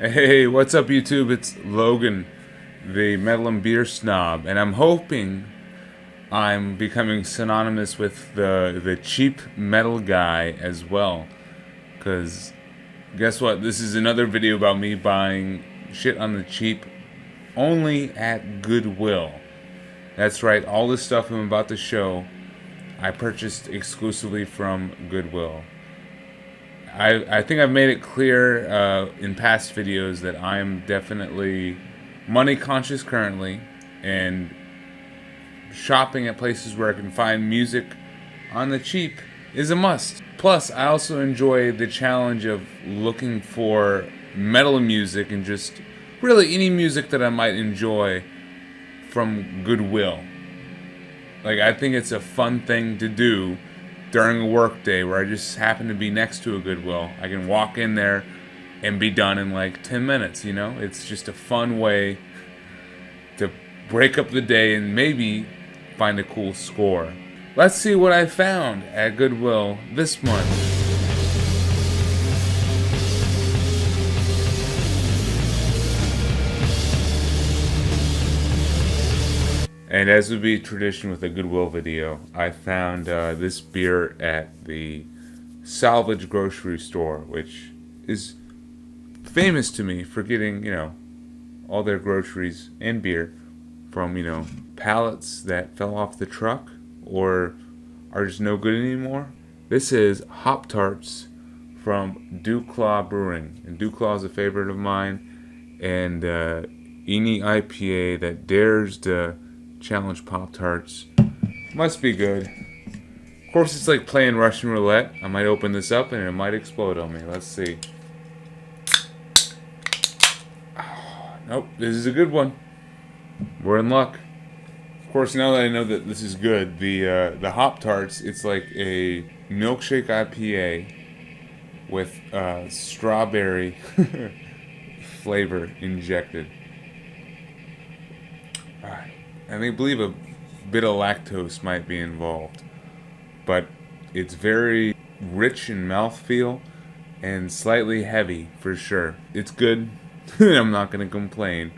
Hey, what's up YouTube? It's Logan, the metal and beer snob, and I'm hoping I'm becoming synonymous with the cheap metal guy as well. Cause guess what? This is another video about me buying shit on the cheap only at Goodwill. That's right, all the stuff I'm about to show I purchased exclusively from Goodwill. I think I've made it clear in past videos that I'm definitely money conscious currently, and shopping at places where I can find music on the cheap is a must. Plus, I also enjoy the challenge of looking for metal music and just really any music that I might enjoy from Goodwill. Like, I think it's a fun thing to do during a work day where I just happen to be next to a Goodwill. I can walk in there and be done in like 10 minutes, you know? It's just a fun way to break up the day and maybe find a cool score. Let's see what I found at Goodwill this month. And as would be tradition with a Goodwill video, I found this beer at the salvage grocery store, which is famous to me for getting, all their groceries and beer from, pallets that fell off the truck or are just no good anymore. This is Hop Tarts from Duclaw Brewing. And Duclaw is a favorite of mine. And any IPA that dares to challenge Pop-Tarts must be good. Of course, it's like playing Russian roulette. I might open this up and it might explode on me. Let's see. Oh, nope, this is a good one. We're in luck. Of course, now that I know that this is good, the Hop-Tarts, it's like a milkshake IPA with strawberry flavor injected. I believe a bit of lactose might be involved, but it's very rich in mouthfeel and slightly heavy for sure. It's good. I'm not going to complain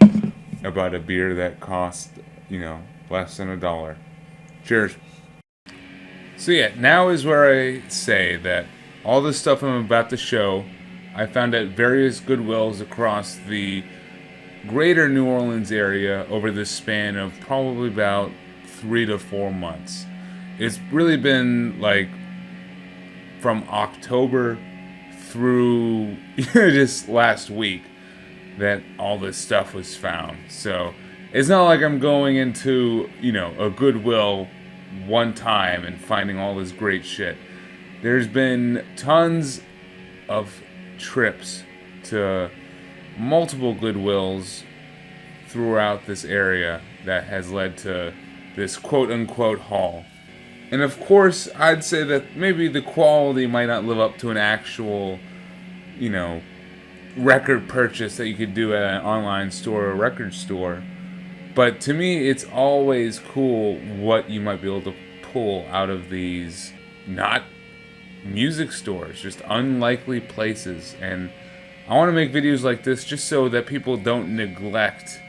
about a beer that costs, less than $1. Cheers. So yeah, now is where I say that all the stuff I'm about to show, I found at various Goodwills across the greater New Orleans area over the span of probably about 3 to 4 months. It's really been like from October through just last week that all this stuff was found. So it's not like I'm going into, a Goodwill one time and finding all this great shit. There's been tons of trips to multiple Goodwills throughout this area that has led to this quote-unquote haul. And of course, I'd say that maybe the quality might not live up to an actual, record purchase that you could do at an online store or record store. But to me, it's always cool what you might be able to pull out of these not music stores, just unlikely places. And I want to make videos like this just so that people don't neglect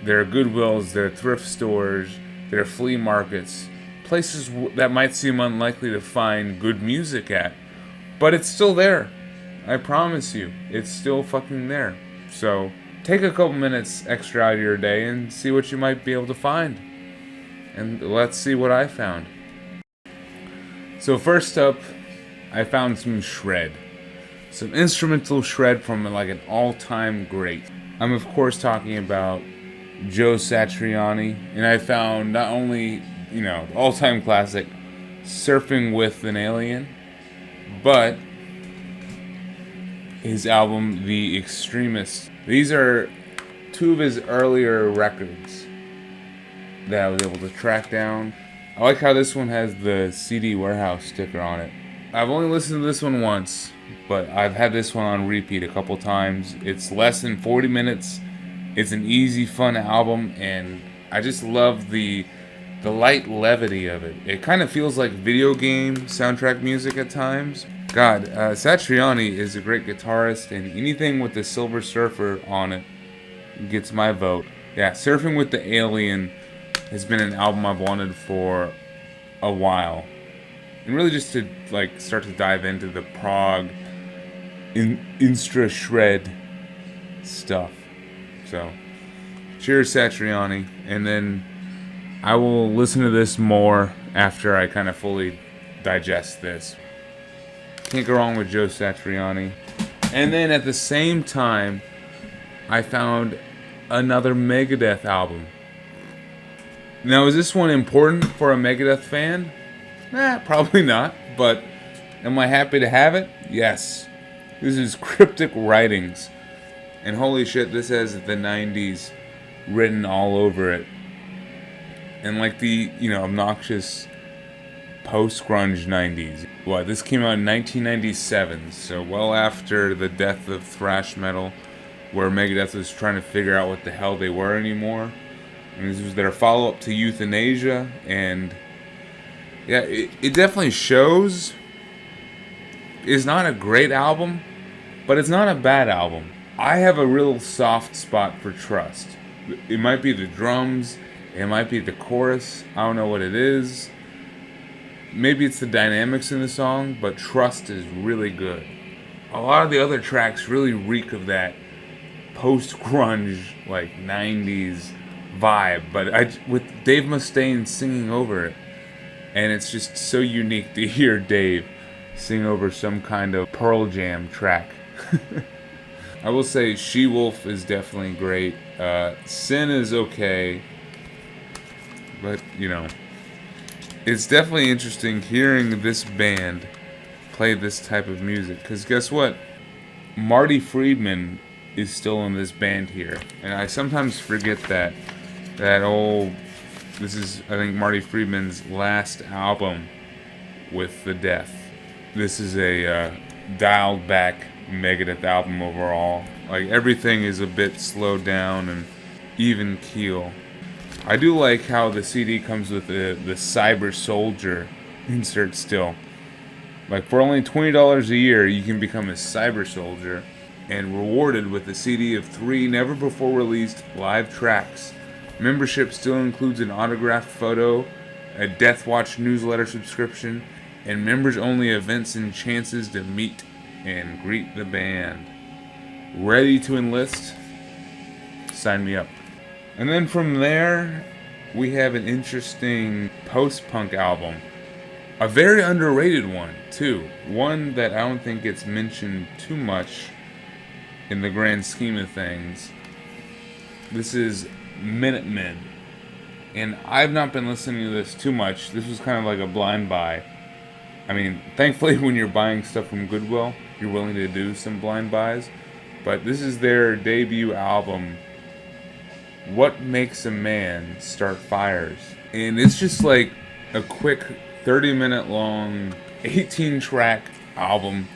their Goodwills, their thrift stores, their flea markets, places that might seem unlikely to find good music at. But it's still there. I promise you, it's still fucking there. So take a couple minutes extra out of your day and see what you might be able to find. And let's see what I found. So first up, I found some shred. Some instrumental shred from like an all-time great. I'm of course talking about Joe Satriani, and I found not only, the all-time classic Surfing with an Alien, but his album The Extremist. These are two of his earlier records that I was able to track down. I like how this one has the CD Warehouse sticker on it. I've only listened to this one once, but I've had this one on repeat a couple times. It's less than 40 minutes. It's an easy, fun album, and I just love the light levity of it. It kind of feels like video game soundtrack music at times, God, Satriani is a great guitarist, and anything with the Silver Surfer on it gets my vote. Yeah, Surfing with the Alien has been an album I've wanted for a while. And really just to like start to dive into the prog instra shred stuff. So, cheers Satriani, and then I will listen to this more after I kind of fully digest this. Can't go wrong with Joe Satriani. And then at the same time, I found another Megadeth album. Now, is this one important for a Megadeth fan? Probably not. But am I happy to have it? Yes. This is Cryptic Writings. And holy shit, this has the 90s written all over it. And like the, obnoxious post-grunge 90s. This came out in 1997, so well after the death of thrash metal, where Megadeth was trying to figure out what the hell they were anymore. And this was their follow-up to Euthanasia, and yeah, it definitely shows. It's not a great album, but it's not a bad album. I have a real soft spot for Trust. It might be the drums, it might be the chorus, I don't know what it is. Maybe it's the dynamics in the song, but Trust is really good. A lot of the other tracks really reek of that post-grunge, like 90s vibe, but with Dave Mustaine singing over it, and it's just so unique to hear Dave sing over some kind of Pearl Jam track. I will say She-Wolf is definitely great. Sin is okay, but it's definitely interesting hearing this band play this type of music, because guess what? Marty Friedman is still in this band here, and I sometimes forget that this is, I think, Marty Friedman's last album with the Death. This is a dialed back Megadeth album overall. Like, everything is a bit slowed down and even keel. I do like how the CD comes with the Cyber Soldier insert still. Like, for only $20 a year, you can become a Cyber Soldier and rewarded with a CD of 3 never-before-released live tracks. Membership still includes an autographed photo, a Death Watch newsletter subscription, and members-only events and chances to meet and greet the band. Ready to enlist? Sign me up. And then from there, we have an interesting post-punk album. A very underrated one, too. One that I don't think gets mentioned too much in the grand scheme of things. This is Minutemen. And I've not been listening to this too much. This was kind of like a blind buy. I mean, thankfully when you're buying stuff from Goodwill, you're willing to do some blind buys. But this is their debut album, What Makes a Man Start Fires. And it's just like a quick 30-minute long, 18-track album.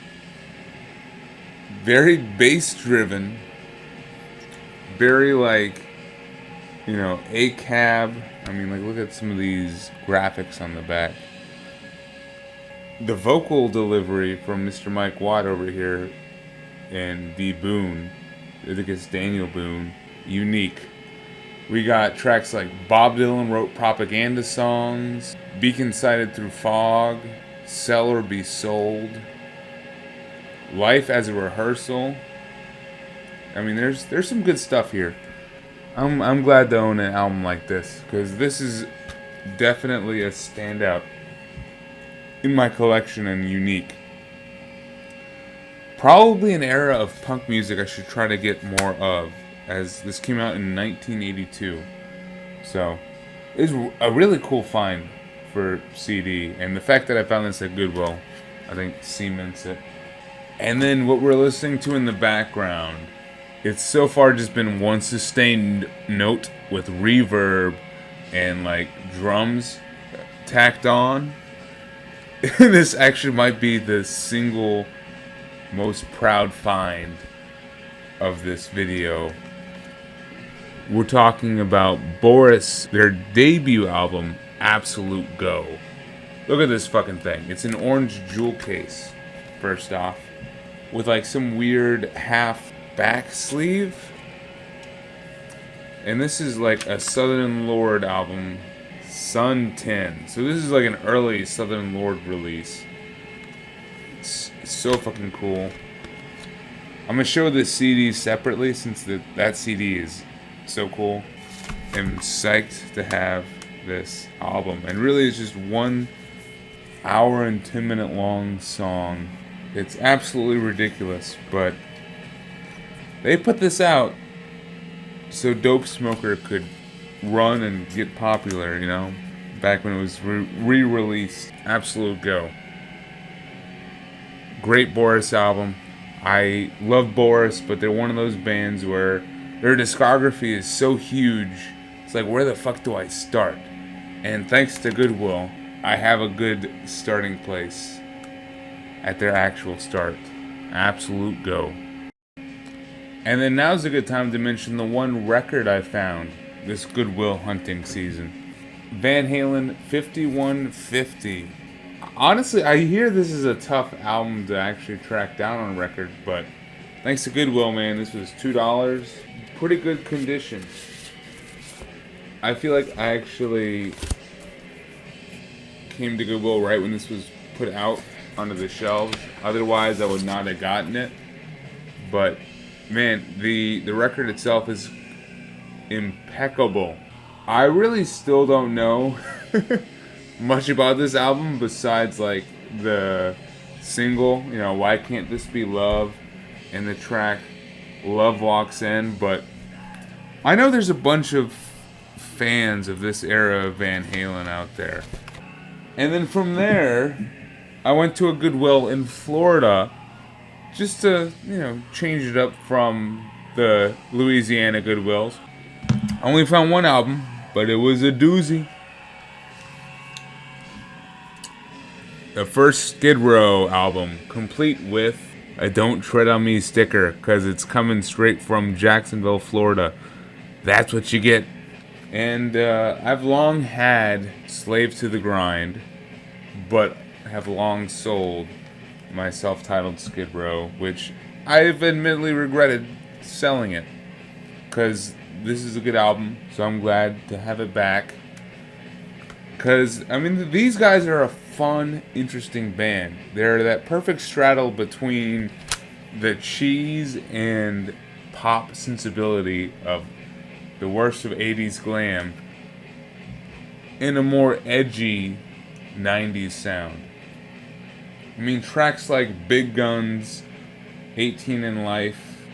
Very bass-driven. Very A-cab. I mean, look at some of these graphics on the back. The vocal delivery from Mr. Mike Watt over here and D. Boone, I think it's Daniel Boone, unique. We got tracks like Bob Dylan wrote propaganda songs, Beacon Sighted Through Fog, Sell or Be Sold, Life as a Rehearsal. I mean, there's some good stuff here. I'm glad to own an album like this, because this is definitely a standout in my collection and unique. Probably an era of punk music I should try to get more of, as this came out in 1982. So, it's a really cool find for CD, and the fact that I found this at Goodwill, I think, cements it. And then what we're listening to in the background, it's so far just been one sustained note with reverb and drums tacked on. This actually might be the single most proud find of this video. We're talking about Boris, their debut album, Absolute Go. Look at this fucking thing. It's an orange jewel case. first off, with like some weird half back sleeve. And this is like a Southern Lord album, Sun 10. So this is like an early Southern Lord release. It's so fucking cool. I'm gonna show the CD separately since that CD is so cool. I'm psyched to have this album. And really it's just 1 hour and 10-minute long song. It's absolutely ridiculous, but they put this out so Dope Smoker could run and get popular, you know, back when it was re-released. Absolute go. Great Boris album. I love Boris, but they're one of those bands where their discography is so huge, it's like, where the fuck do I start? And thanks to Goodwill, I have a good starting place at their actual start. Absolute go. And then now's a good time to mention the one record I found this Goodwill hunting season. Van Halen 5150. Honestly, I hear this is a tough album to actually track down on record, but thanks to Goodwill, man, this was $2. Pretty good condition. I feel like I actually came to Goodwill right when this was put out onto the shelves. Otherwise, I would not have gotten it. But man, the record itself is impeccable. I really still don't know much about this album besides like the single, you know, Why Can't This Be Love, and the track Love Walks In. But I know there's a bunch of fans of this era of Van Halen out there. And then from there, I went to a Goodwill in Florida just to, you know, change it up from the Louisiana Goodwills. I only found one album, but it was a doozy. The first Skid Row album, complete with a Don't Tread on Me sticker, because it's coming straight from Jacksonville, Florida. That's what you get. And I've long had Slave to the Grind, but have long sold my self-titled Skid Row, which I've admittedly regretted selling it, because this is a good album, so I'm glad to have it back. Because, I mean, these guys are a fun, interesting band. They're that perfect straddle between the cheese and pop sensibility of the worst of 80s glam in a more edgy 90s sound. I mean, tracks like Big Guns, 18 in Life,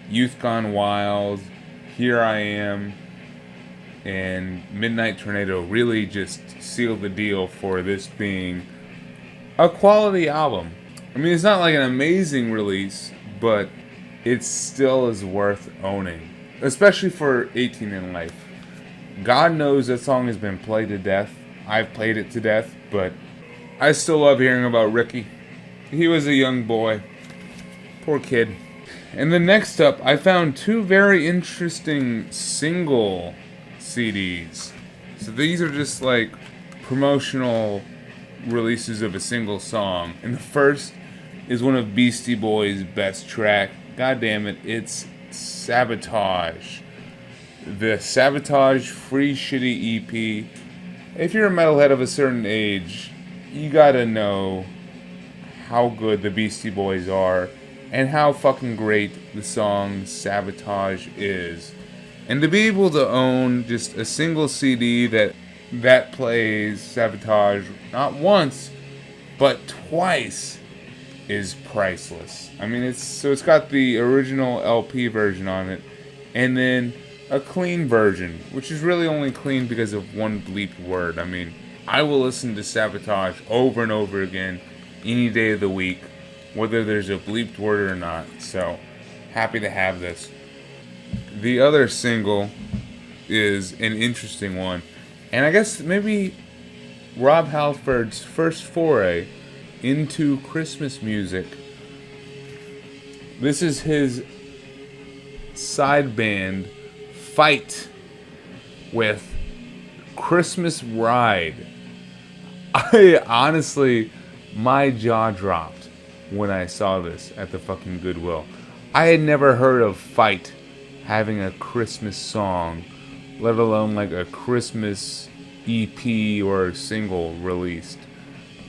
Youth Gone Wild, Here I Am, and Midnight Tornado really just sealed the deal for this being a quality album. I mean, it's not like an amazing release, but it still is worth owning. Especially for 18 in Life. God knows that song has been played to death. I've played it to death, but I still love hearing about Ricky. He was a young boy. Poor kid. And then next up, I found two very interesting single CDs. So these are just like promotional releases of a single song. And the first is one of Beastie Boys' best track. God damn it, it's Sabotage. The Sabotage Free Shitty EP. If you're a metalhead of a certain age, you gotta know how good the Beastie Boys are and how fucking great the song Sabotage is. And to be able to own just a single CD that plays Sabotage not once, but twice is priceless. I mean, it's got the original LP version on it, and then a clean version, which is really only clean because of one bleeped word. I mean, I will listen to Sabotage over and over again any day of the week, whether there's a bleeped word or not. So, happy to have this. The other single is an interesting one, and I guess maybe Rob Halford's first foray into Christmas music. This is his side band Fight with Christmas Ride. I honestly, my jaw dropped when I saw this at the fucking Goodwill. I had never heard of Fight having a Christmas song, let alone like a Christmas EP or single released.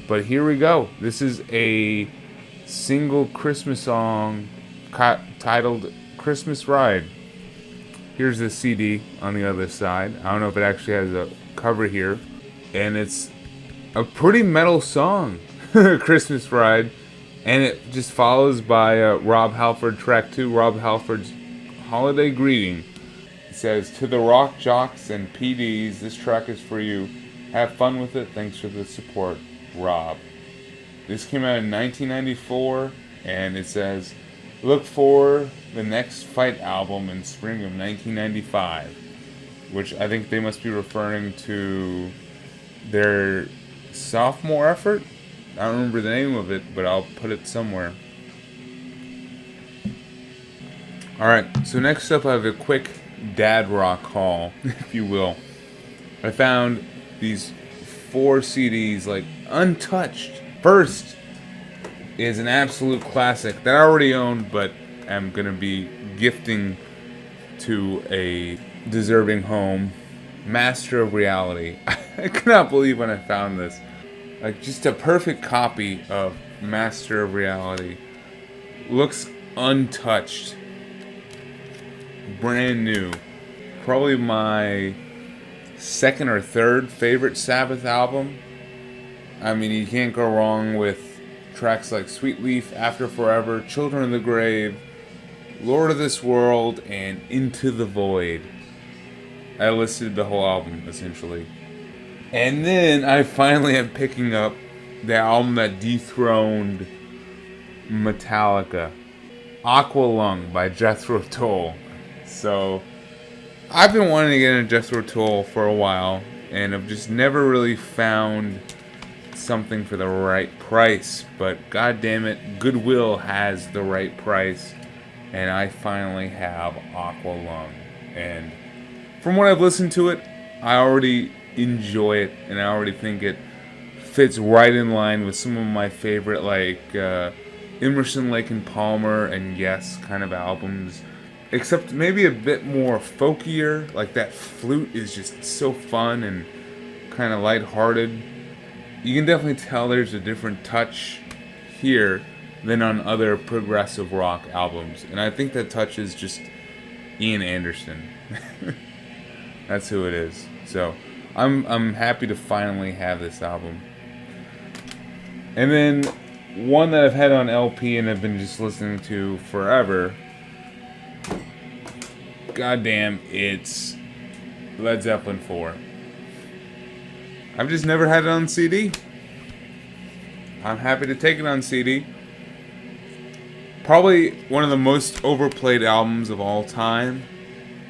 But here we go. This is a single Christmas song titled Christmas Ride. Here's the CD on the other side. I don't know if it actually has a cover here. And it's a pretty metal song, Christmas Ride. And it just follows by Rob Halford, track 2, Rob Halford's Holiday Greeting. It says, "To the rock jocks and PDs, this track is for you. Have fun with it. Thanks for the support, Rob." This came out in 1994, and it says, "Look for the next Fight album in spring of 1995, which I think they must be referring to their sophomore effort. I don't remember the name of it, but I'll put it somewhere. Alright, so next up I have a quick dad rock haul, if you will. I found these 4 CDs, like, untouched. First is an absolute classic that I already owned, but I'm going to be gifting to a deserving home. Master of Reality. I cannot believe when I found this. Like, just a perfect copy of Master of Reality. Looks untouched. Brand new. Probably my second or third favorite Sabbath album. I mean, you can't go wrong with tracks like Sweet Leaf, After Forever, Children of the Grave, Lord of this World, and Into the Void. I listed the whole album, essentially. And then I finally am picking up the album that dethroned Metallica, Aqualung by Jethro Tull. So, I've been wanting to get into Jethro Tull for a while, and I've just never really found something for the right price. But god damn it, Goodwill has the right price, and I finally have Aqualung. And from what I've listened to it, I already enjoy it, and I already think it fits right in line with some of my favorite, like Emerson, Lake and Palmer and Yes kind of albums, except maybe a bit more folkier. Like, that flute is just so fun and kind of lighthearted. You can definitely tell there's a different touch here than on other progressive rock albums, and I think that touch is just Ian Anderson. That's who it is. So I'm happy to finally have this album. And then one that I've had on LP and I've been just listening to forever. Goddamn, it's Led Zeppelin 4. I've just never had it on CD. I'm happy to take it on CD. Probably one of the most overplayed albums of all time,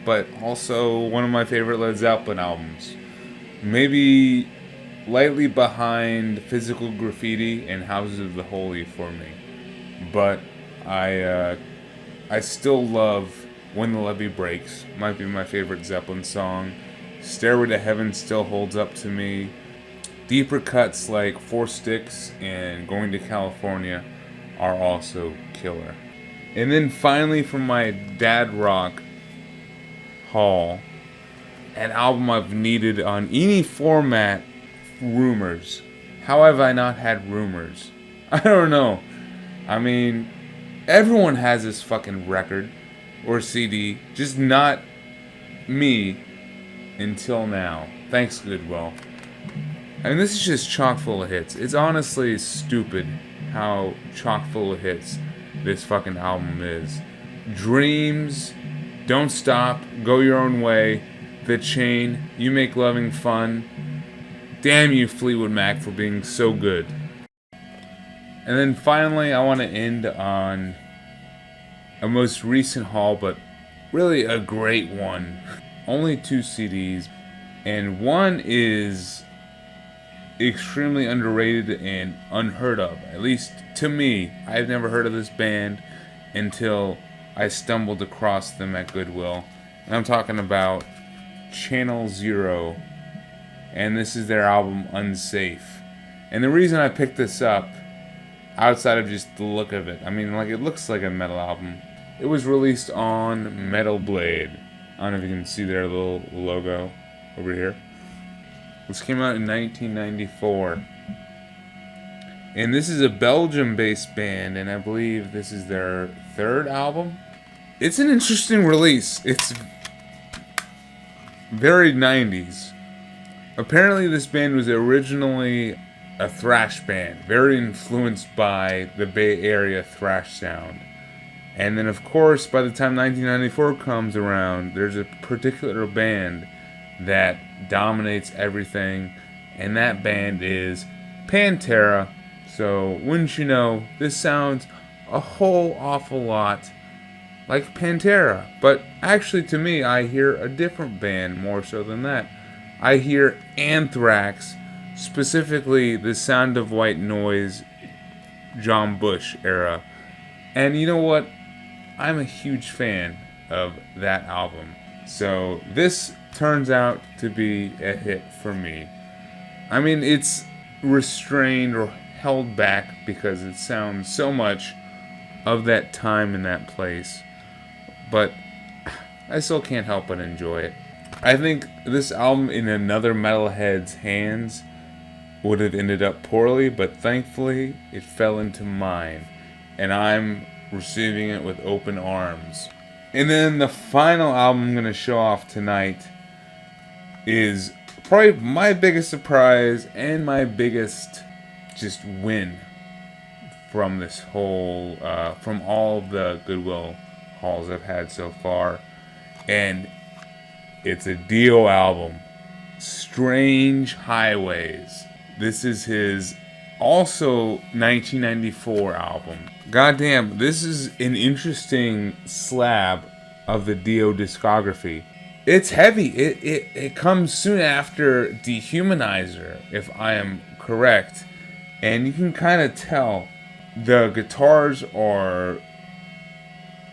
but also one of my favorite Led Zeppelin albums. Maybe lightly behind Physical Graffiti and Houses of the Holy for me. But I still love When the Levee Breaks. Might be my favorite Zeppelin song. Stairway to Heaven still holds up to me. Deeper cuts like Four Sticks and Going to California are also killer. And then finally, from my dad rock haul, an album I've needed on any format, Rumors. How have I not had Rumors? I don't know. I mean, everyone has this fucking record or CD, just not me until now. Thanks, Goodwill. I mean, this is just chock full of hits. It's honestly stupid how chock full of hits this fucking album is. Dreams, Don't Stop, Go Your Own Way, The Chain, You Make Loving Fun. Damn you, Fleetwood Mac, for being so good. And then finally, I want to end on a most recent haul, but really a great one. Only 2 CDs, and one is extremely underrated and unheard of, at least to me. I've never heard of this band until I stumbled across them at Goodwill. And I'm talking about Channel Zero, and this is their album Unsafe. And the reason I picked this up outside of just the look of it. I mean, like, it looks like a metal album. It was released on Metal Blade. I don't know if you can see their little logo over here. This came out in 1994. And this is a Belgium-based band, and I believe this is their third album. It's an interesting release. It's very 90s. Apparently this band was originally a thrash band, very influenced by the Bay Area thrash sound. And then, of course, by the time 1994 comes around, there's a particular band that dominates everything, and that band is Pantera. So, wouldn't you know, this sounds a whole awful lot like Pantera. But actually, to me, I hear a different band more so than that. I hear Anthrax, specifically the Sound of White Noise, John Bush era. And you know what? I'm a huge fan of that album. So this turns out to be a hit for me. I mean, it's restrained or held back because it sounds so much of that time and that place. But I still can't help but enjoy it. I think this album in another metalhead's hands would have ended up poorly, but thankfully it fell into mine, and I'm receiving it with open arms. And then the final album I'm going to show off tonight is probably my biggest surprise and my biggest just win from this whole, from all of the Goodwill hauls I've had so far. And it's a Dio album, Strange Highways. This is his also 1994 album. Goddamn, this is an interesting slab of the Dio discography. It's heavy. It comes soon after Dehumanizer, if I am correct. And you can kind of tell the guitars are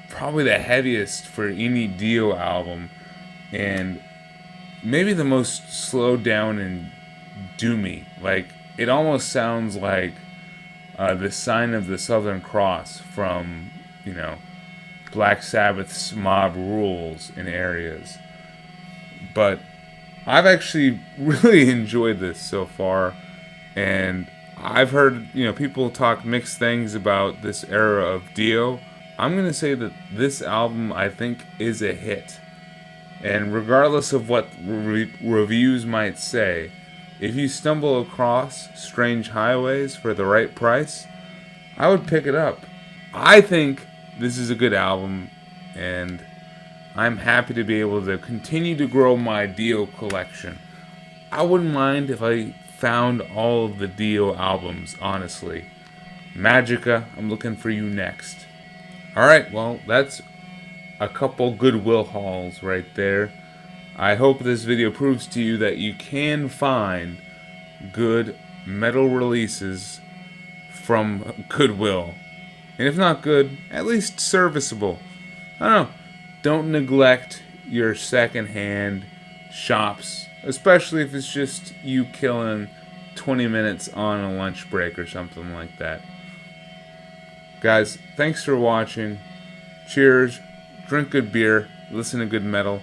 probably the heaviest for any Dio album, and maybe the most slowed down and doomy. Like, it almost sounds like the Sign of the Southern Cross from, you know, Black Sabbath's Mob Rules in areas. But I've actually really enjoyed this so far, and I've heard, you know, people talk mixed things about this era of Dio. I'm going to say that this album, I think, is a hit. And regardless of what reviews might say, if you stumble across Strange Highways for the right price, I would pick it up. I think this is a good album, and I'm happy to be able to continue to grow my Dio collection. I wouldn't mind if I found all of the Dio albums, honestly. Magica, I'm looking for you next. Alright, well, that's a couple Goodwill hauls right there. I hope this video proves to you that you can find good metal releases from Goodwill. And if not good, at least serviceable. I don't know. Don't neglect your secondhand shops, especially if it's just you killing 20 minutes on a lunch break or something like that. Guys, thanks for watching. Cheers. Drink good beer. Listen to good metal.